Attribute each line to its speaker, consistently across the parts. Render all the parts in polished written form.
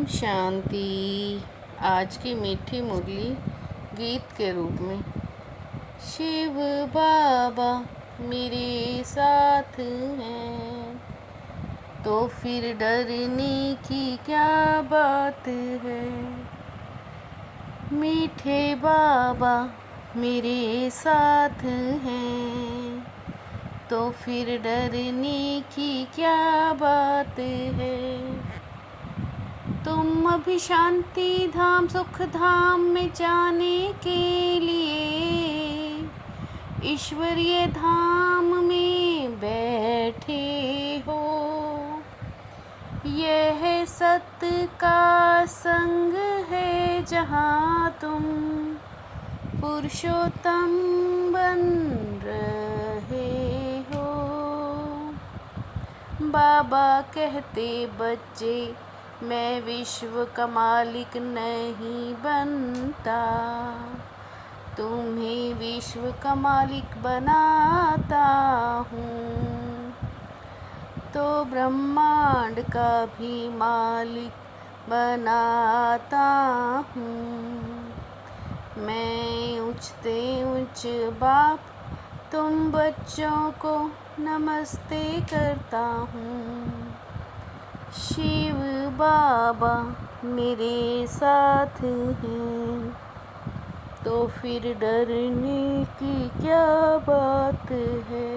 Speaker 1: शांति। आज की मीठी मुरली गीत के रूप में। शिव बाबा मेरे साथ हैं तो फिर डरने की क्या बात है। मीठे बाबा मेरे साथ हैं तो फिर डरने की क्या बात है। तुम अभी शांति धाम सुख धाम में जाने के लिए ईश्वरीय धाम में बैठे हो। यह सत्य का संग है जहाँ तुम पुरुषोत्तम बन रहे हो। बाबा कहते बच्चे मैं विश्व का मालिक नहीं बनता, तुम्हें विश्व का मालिक बनाता हूँ। तो ब्रह्मांड का भी मालिक बनाता हूँ। मैं ऊंचते ऊंच बाप तुम बच्चों को नमस्ते करता हूँ। शिव बाबा मेरे साथ हैं तो फिर डरने की क्या बात है।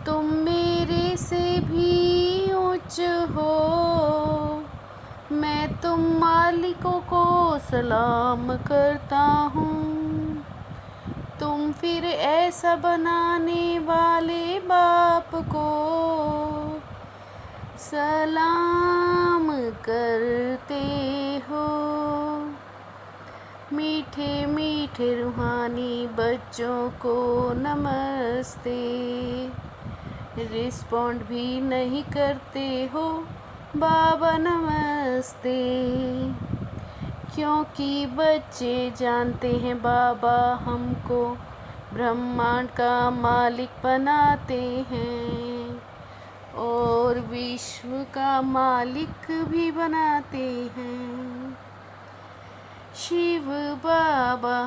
Speaker 1: तुम मेरे से भी ऊंच हो, मैं तुम मालिकों को सलाम करता हूँ। तुम फिर ऐसा बनाने वाले बाप को सलाम करते हो। मीठे मीठे रूहानी बच्चों को नमस्ते। रिस्पॉन्ड भी नहीं करते हो बाबा नमस्ते, क्योंकि बच्चे जानते हैं बाबा हमको ब्रह्मांड का मालिक बनाते हैं और विश्व का मालिक भी बनाते हैं। शिव बाबा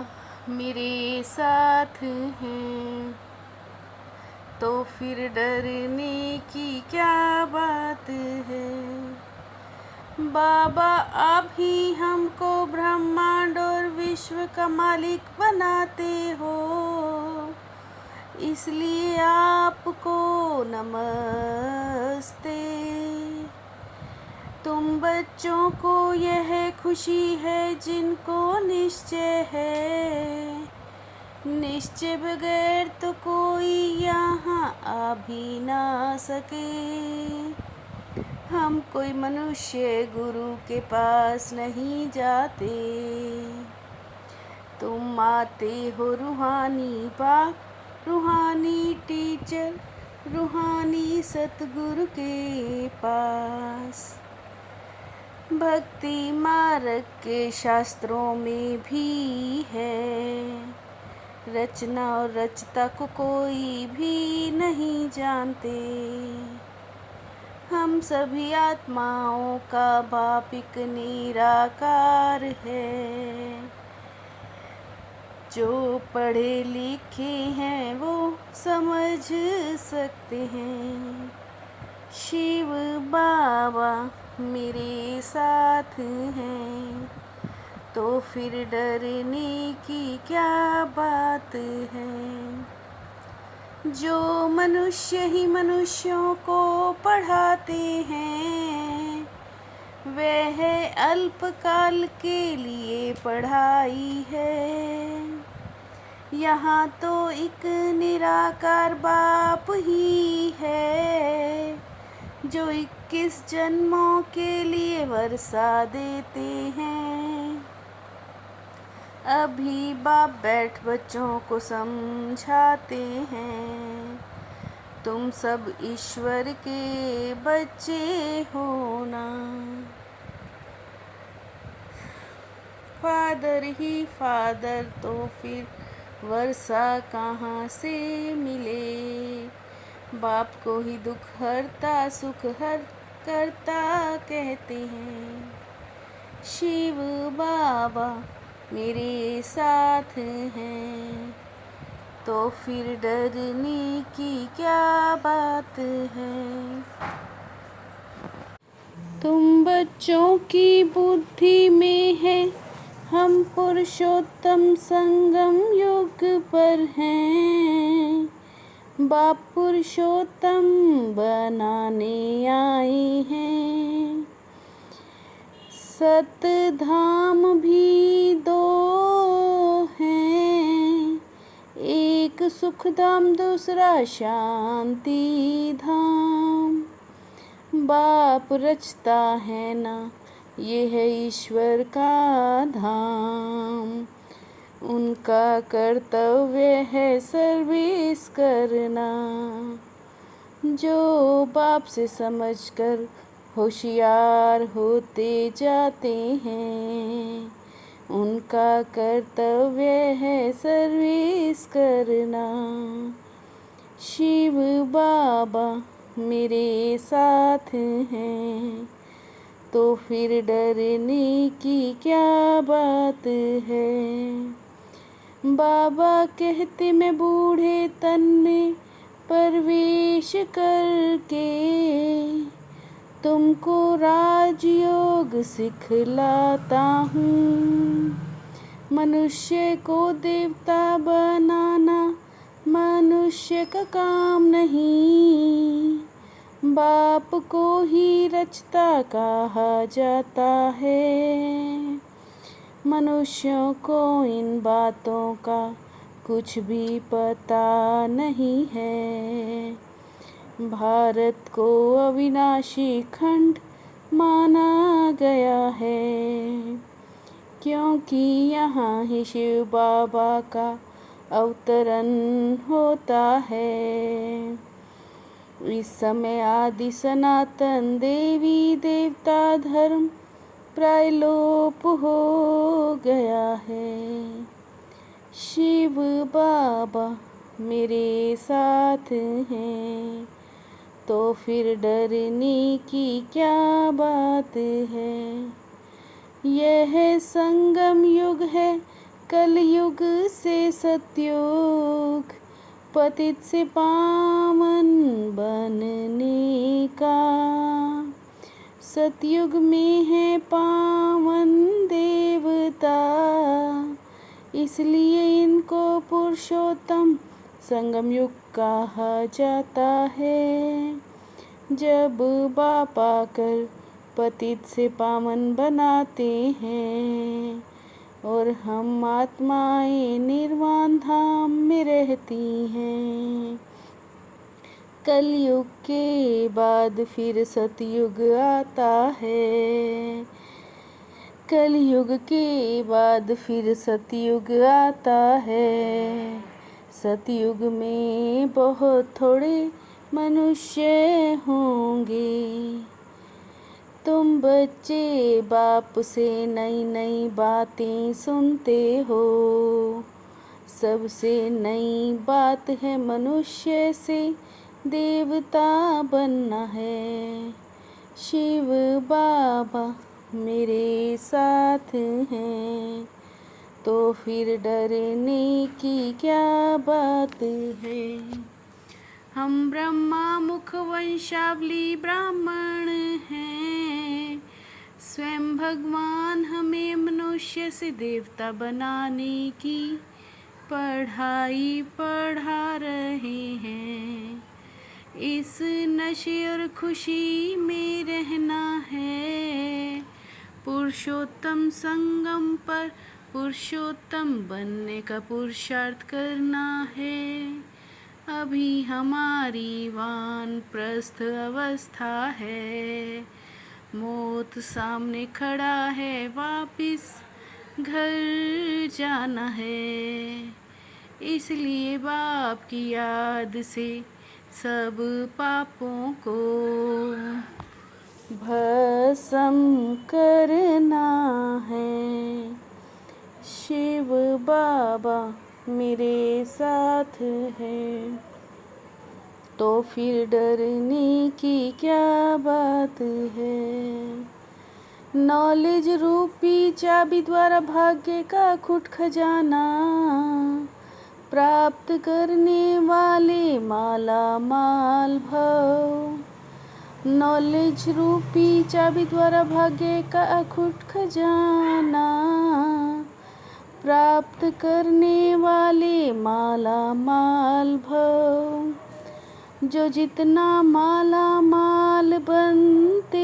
Speaker 1: मेरे साथ हैं तो फिर डरने की क्या बात है। बाबा आप ही हमको ब्रह्मांड और विश्व का मालिक बनाते हो, इसलिए आपको नमस्ते। तुम बच्चों को यह खुशी है जिनको निश्चय है, निश्चय बगैर तो कोई यहाँ आ भी ना सके। हम कोई मनुष्य गुरु के पास नहीं जाते, तुम आते हो रूहानी बाप, रूहानी टीचर, रूहानी सतगुरु के पास। भक्ति मार्ग के शास्त्रों में भी है, रचना और रचता को कोई भी नहीं जानते। हम सभी आत्माओं का बाप एक निराकार है। जो पढ़े लिखे हैं वो समझ सकते हैं। शिव बाबा मेरे साथ हैं तो फिर डरने की क्या बात है। जो मनुष्य ही मनुष्यों को पढ़ाते हैं, वह अल्पकाल के लिए पढ़ाई है। यहाँ तो एक निराकार बाप ही है जो 21 जन्मों के लिए वर्षा देते हैं। अभी बाप बैठ बच्चों को समझाते हैं, तुम सब ईश्वर के बच्चे हो ना। फादर ही फादर तो फिर वर्षा कहाँ से मिले। बाप को ही दुख हरता सुख हर करता कहते हैं। शिव बाबा मेरे साथ हैं, तो फिर डरने की क्या बात है। तुम बच्चों की बुद्धि में है, हम पुरुषोत्तम संगम युग पर हैं। बाप पुरुषोत्तम बनाने आए हैं। सत धाम भी दो हैं, एक सुख धाम दूसरा शांति धाम। बाप रचता है ना, ये है ईश्वर का धाम। उनका कर्तव्य है सर्विस करना। जो बाप से समझकर होशियार होते जाते हैं, उनका कर्तव्य है सर्विस करना। शिव बाबा मेरे साथ हैं, तो फिर डरने की क्या बात है। बाबा कहते मैं बूढ़े तन में प्रवेश करके तुमको राजयोग सिखलाता हूँ। मनुष्य को देवता बनाना मनुष्य का काम नहीं, बाप को ही रचता कहा जाता है। मनुष्यों को इन बातों का कुछ भी पता नहीं है। भारत को अविनाशी खंड माना गया है, क्योंकि यहाँ ही शिव बाबा का अवतरण होता है। इस समय आदि सनातन देवी देवता धर्म प्राय लोप हो गया है। शिव बाबा मेरे साथ हैं, तो फिर डरने की क्या बात है। यह संगम युग है कलयुग से सतयुग, पतित से पावन बनने का। सतयुग में है पावन देवता, इसलिए इनको पुरुषोत्तम संगम युग कहा जाता है। जब बाप आकर पतित से पावन बनाते हैं और हम आत्माएं निर्वाण धाम में रहती हैं। कलयुग के बाद फिर सतयुग आता है। कलयुग के बाद फिर सतयुग आता है। सतयुग में बहुत थोड़े मनुष्य होंगे। तुम बच्चे बाप से नई नई बातें सुनते हो। सबसे नई बात है मनुष्य से देवता बनना है। शिव बाबा मेरे साथ हैं, तो फिर डरने की क्या बात है। हम ब्रह्मा मुख वंशावली ब्राह्मण हैं। स्वयं भगवान हमें मनुष्य से देवता बनाने की पढ़ाई पढ़ा रहे हैं। इस नशे और खुशी में रहना है। पुरुषोत्तम संगम पर पुरुषोत्तम बनने का पुरुषार्थ करना है। अभी हमारी वानप्रस्थ अवस्था है। मौत सामने खड़ा है, वापिस घर जाना है। इसलिए बाप की याद से सब पापों को भस्म करना है। शिव बाबा मेरे साथ हैं, तो फिर डरने की क्या बात है। नॉलेज रूपी चाबी द्वारा भाग्य का खुट खजाना प्राप्त करने वाले माला माल भव। नॉलेज रूपी चाबी द्वारा भाग्य का अखुट खजाना प्राप्त करने वाले माला माल भव। जो जितना माला माल बनते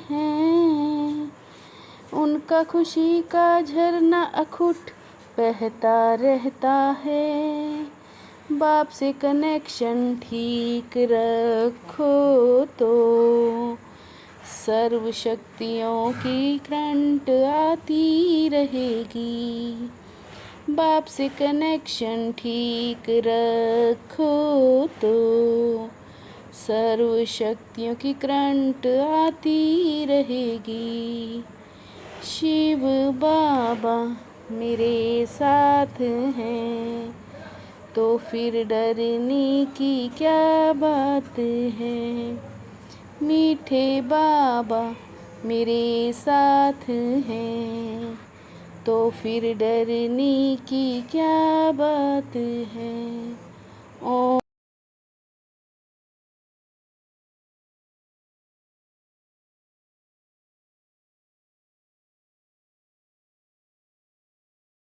Speaker 1: हैं उनका खुशी का झरना अखुट बहता रहता है। बाप से कनेक्शन ठीक रखो तो सर्व शक्तियों की करंट आती रहेगी। बाप से कनेक्शन ठीक रखो तो सर्व शक्तियों की करंट आती रहेगी। शिव बाबा मेरे साथ हैं तो फिर डरने की क्या बात है। मीठे बाबा मेरे साथ हैं तो फिर डरने की क्या बात है। ओम